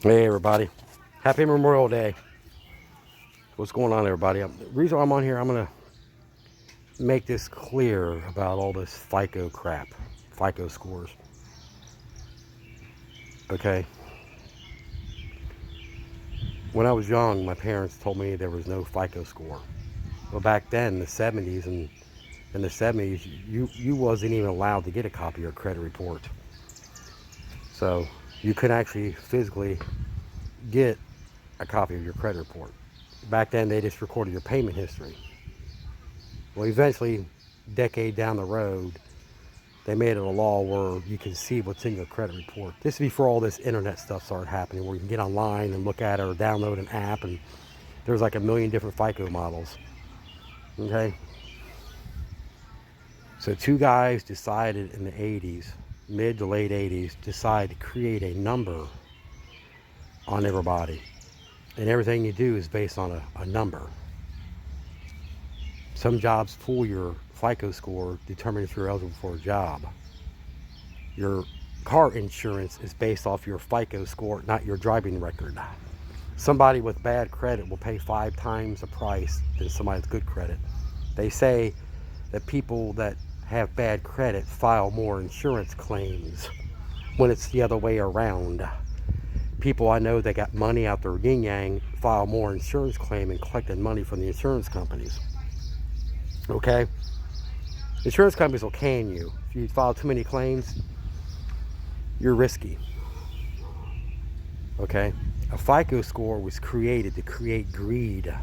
Hey everybody, happy Memorial Day. What's going on everybody? The reason why I'm on here, I'm going to make this clear about all this FICO crap, FICO scores. Okay, when I was young, my parents told me there was no FICO score. Well, back then, the 70s and in the 70s, you wasn't even allowed to get a copy of your credit report. So you couldn't actually physically get a copy of your credit report. Back then, they just recorded your payment history. Well, eventually, decade down the road, they made it a law where you can see what's in your credit report. This is before all this internet stuff started happening, where you can get online and look at it or download an app, and there's like a million different FICO models. Okay? So two guys decided in the 80s, mid to late 80s, decided to create a number on everybody. And everything you do is based on a number. Some jobs pull your FICO score, determine if you're eligible for a job. Your car insurance is based off your FICO score, not your driving record. Somebody with bad credit will pay 5 times the price than somebody with good credit. They say that people that have bad credit file more insurance claims when it's the other way around. People I know that got money out their yin yang file more insurance claim and collected money from the insurance companies. Okay? Insurance companies will can you. If you file too many claims, you're risky. Okay? A FICO score was created to create greed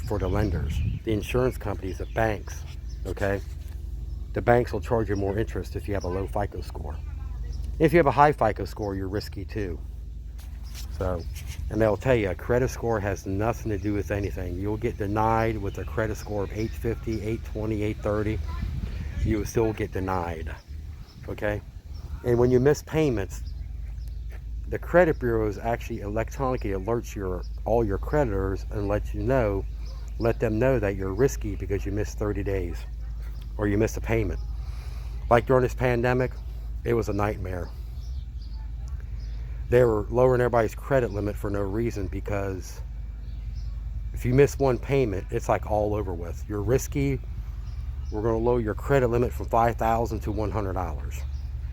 for the lenders, the insurance companies, the banks. Okay? The banks will charge you more interest if you have a low FICO score. If you have a high FICO score, you're risky too. So, and they'll tell you a credit score has nothing to do with anything. You'll get denied with a credit score of 850, 820, 830. You will still get denied. Okay? And when you miss payments, the credit bureaus actually electronically alerts all your creditors and let them know that you're risky because you missed 30 days or you missed a payment. Like during this pandemic, it was a nightmare. They were lowering everybody's credit limit for no reason, because if you miss one payment, it's like all over with. You're risky. We're going to lower your credit limit from $5,000 to $100.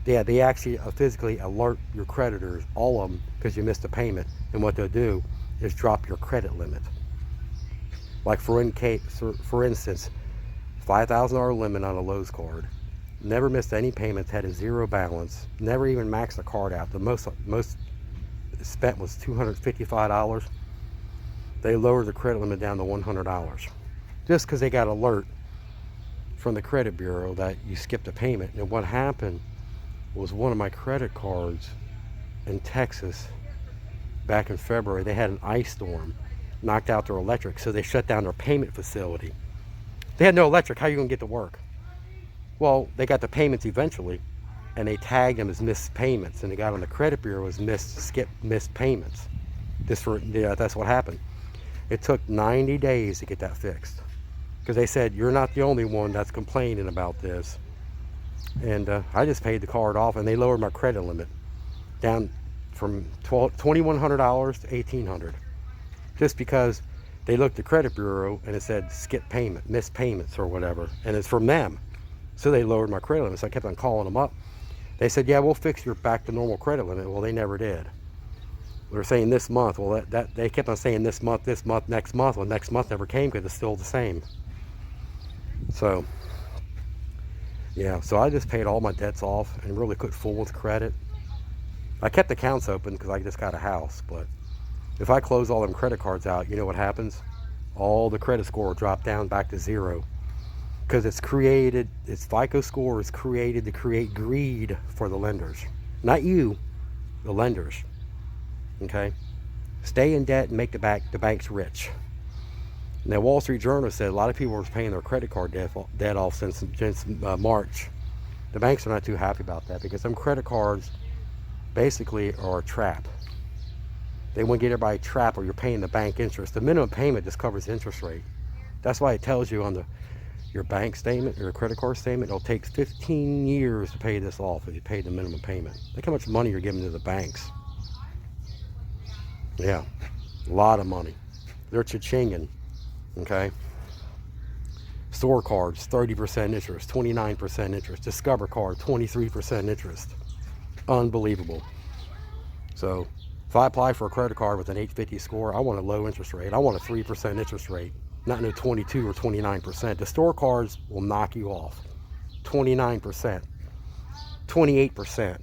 Yeah, they actually physically alert your creditors, all of them, because you missed a payment. And what they'll do is drop your credit limit. Like for instance, $5,000 limit on a Lowe's card. Never missed any payments, had a zero balance, never even maxed the card out. The most spent was $255. They lowered the credit limit down to $100. Just because they got alert from the credit bureau that you skipped a payment. And what happened was one of my credit cards in Texas back in February, they had an ice storm, knocked out their electric, so they shut down their payment facility. They had no electric. How are you going to get to work? Well, they got the payments eventually, and they tagged them as missed payments, and they got on the credit bureau as missed payments. That's what happened. It took 90 days to get that fixed, because they said, you're not the only one that's complaining about this. And I just paid the card off, and they lowered my credit limit down from $2,100 to $1,800, just because they looked at the credit bureau and it said skip payment, missed payments or whatever, and it's from them. So they lowered my credit limit. So I kept on calling them up. They said, yeah, we'll fix your back to normal credit limit. Well, they never did. They were saying this month. Well, they kept on saying this month, next month. Well, next month never came because it's still the same. So, yeah, so I just paid all my debts off and really quit fooling with credit. I kept accounts open because I just got a house. But if I close all them credit cards out, you know what happens? All the credit score will drop down back to zero. Because its FICO score is created to create greed for the lenders. Not you, the lenders. Okay? Stay in debt and make the banks rich. Now, Wall Street Journal said a lot of people were paying their credit card debt off since March. The banks are not too happy about that, because some credit cards basically are a trap. They want to get everybody trapped, or you're paying the bank interest. The minimum payment just covers the interest rate. That's why it tells you on your bank statement or your credit card statement, it'll take 15 years to pay this off if you pay the minimum payment. Look how much money you're giving to the banks. Yeah, a lot of money. They're cha-chinging, okay? Store cards, 30% interest, 29% interest. Discover card, 23% interest. Unbelievable. So if I apply for a credit card with an 850 score, I want a low interest rate. I want a 3% interest rate, not no 22 or 29%. The store cards will knock you off. 29%, 28%.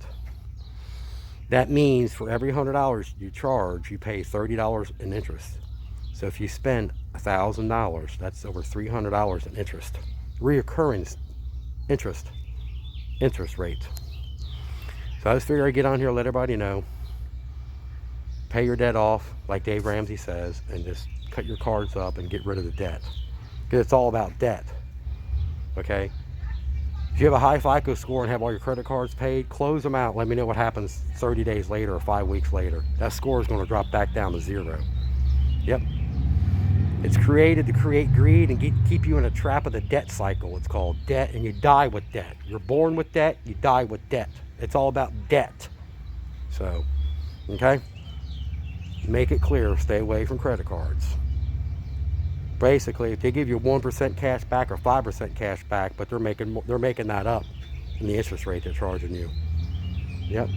That means for every $100 you charge, you pay $30 in interest. So if you spend $1,000, that's over $300 in interest. Reoccurring interest rate. So I just figure I'd get on here and let everybody know. Pay your debt off, like Dave Ramsey says, and just cut your cards up and get rid of the debt. Because it's all about debt, okay? If you have a high FICO score and have all your credit cards paid, close them out. Let me know what happens 30 days later or 5 weeks later. That score is going to drop back down to 0. Yep. It's created to create greed and keep you in a trap of the debt cycle. It's called debt, and you die with debt. You're born with debt, you die with debt. It's all about debt. So, okay? Make it clear, stay away from credit cards. Basically, if they give you 1% cash back or 5% cash back, but they're making that up in the interest rate they're charging you. Yep.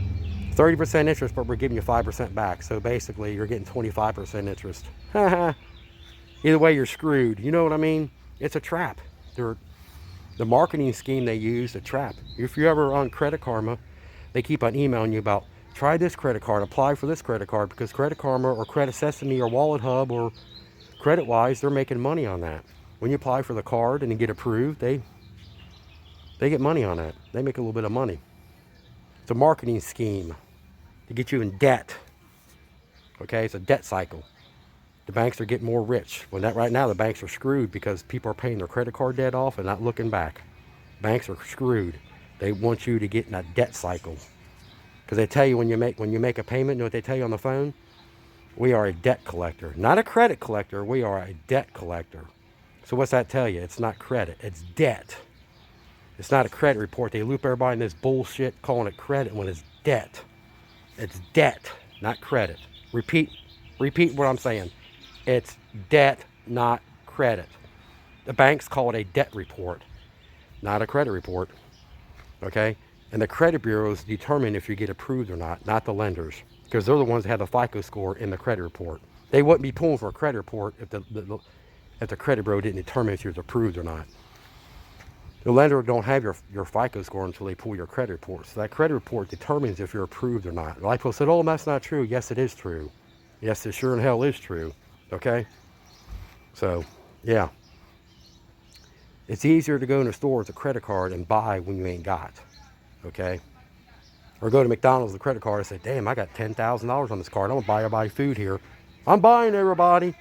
30% interest, but we're giving you 5% back. So basically, you're getting 25% interest. Either way, you're screwed. You know what I mean? It's a trap. The marketing scheme they use, a trap. If you're ever on Credit Karma, they keep on emailing you about, try this credit card, apply for this credit card, because Credit Karma or Credit Sesame or Wallet Hub or CreditWise, they're making money on that. When you apply for the card and you get approved, they get money on that. They make a little bit of money. It's a marketing scheme to get you in debt. Okay, it's a debt cycle. The banks are getting more rich. Well, right now the banks are screwed because people are paying their credit card debt off and not looking back. Banks are screwed. They want you to get in that debt cycle. Because they tell you when you make a payment, you know what they tell you on the phone? We are a debt collector. Not a credit collector, we are a debt collector. So what's that tell you? It's not credit, it's debt. It's not a credit report. They loop everybody in this bullshit calling it credit when it's debt. It's debt, not credit. Repeat what I'm saying. It's debt, not credit. The banks call it a debt report, not a credit report. Okay? And the credit bureaus determine if you get approved or not the lenders. Because they're the ones that have the FICO score in the credit report. They wouldn't be pulling for a credit report if the credit bureau didn't determine if you're approved or not. The lender don't have your FICO score until they pull your credit report. So that credit report determines if you're approved or not. A lot of people said, oh, that's not true. Yes, it is true. Yes, it sure in hell is true. Okay? So, yeah. It's easier to go in a store with a credit card and buy when you ain't got. Okay? Or go to McDonald's with a credit card and say, damn, I got $10,000 on this card. I'm going to buy everybody food here. I'm buying everybody.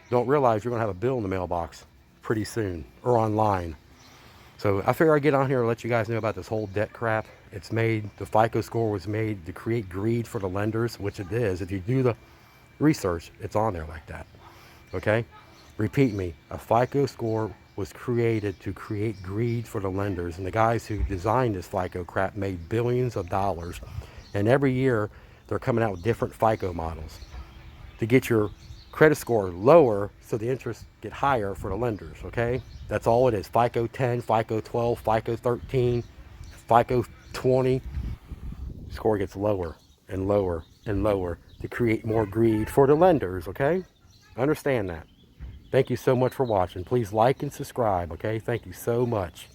Don't realize you're going to have a bill in the mailbox pretty soon or online. So I figure I'd get on here and let you guys know about this whole debt crap. It's made, the FICO score was made to create greed for the lenders, which it is. If you do the research, it's on there like that. Okay? Repeat me, a FICO score was created to create greed for the lenders. And the guys who designed this FICO crap made billions of dollars. And every year, they're coming out with different FICO models to get your credit score lower so the interest get higher for the lenders, okay? That's all it is. FICO 10, FICO 12, FICO 13, FICO 20. Score gets lower and lower and lower to create more greed for the lenders, okay? Understand that. Thank you so much for watching. Please like and subscribe, okay? Thank you so much.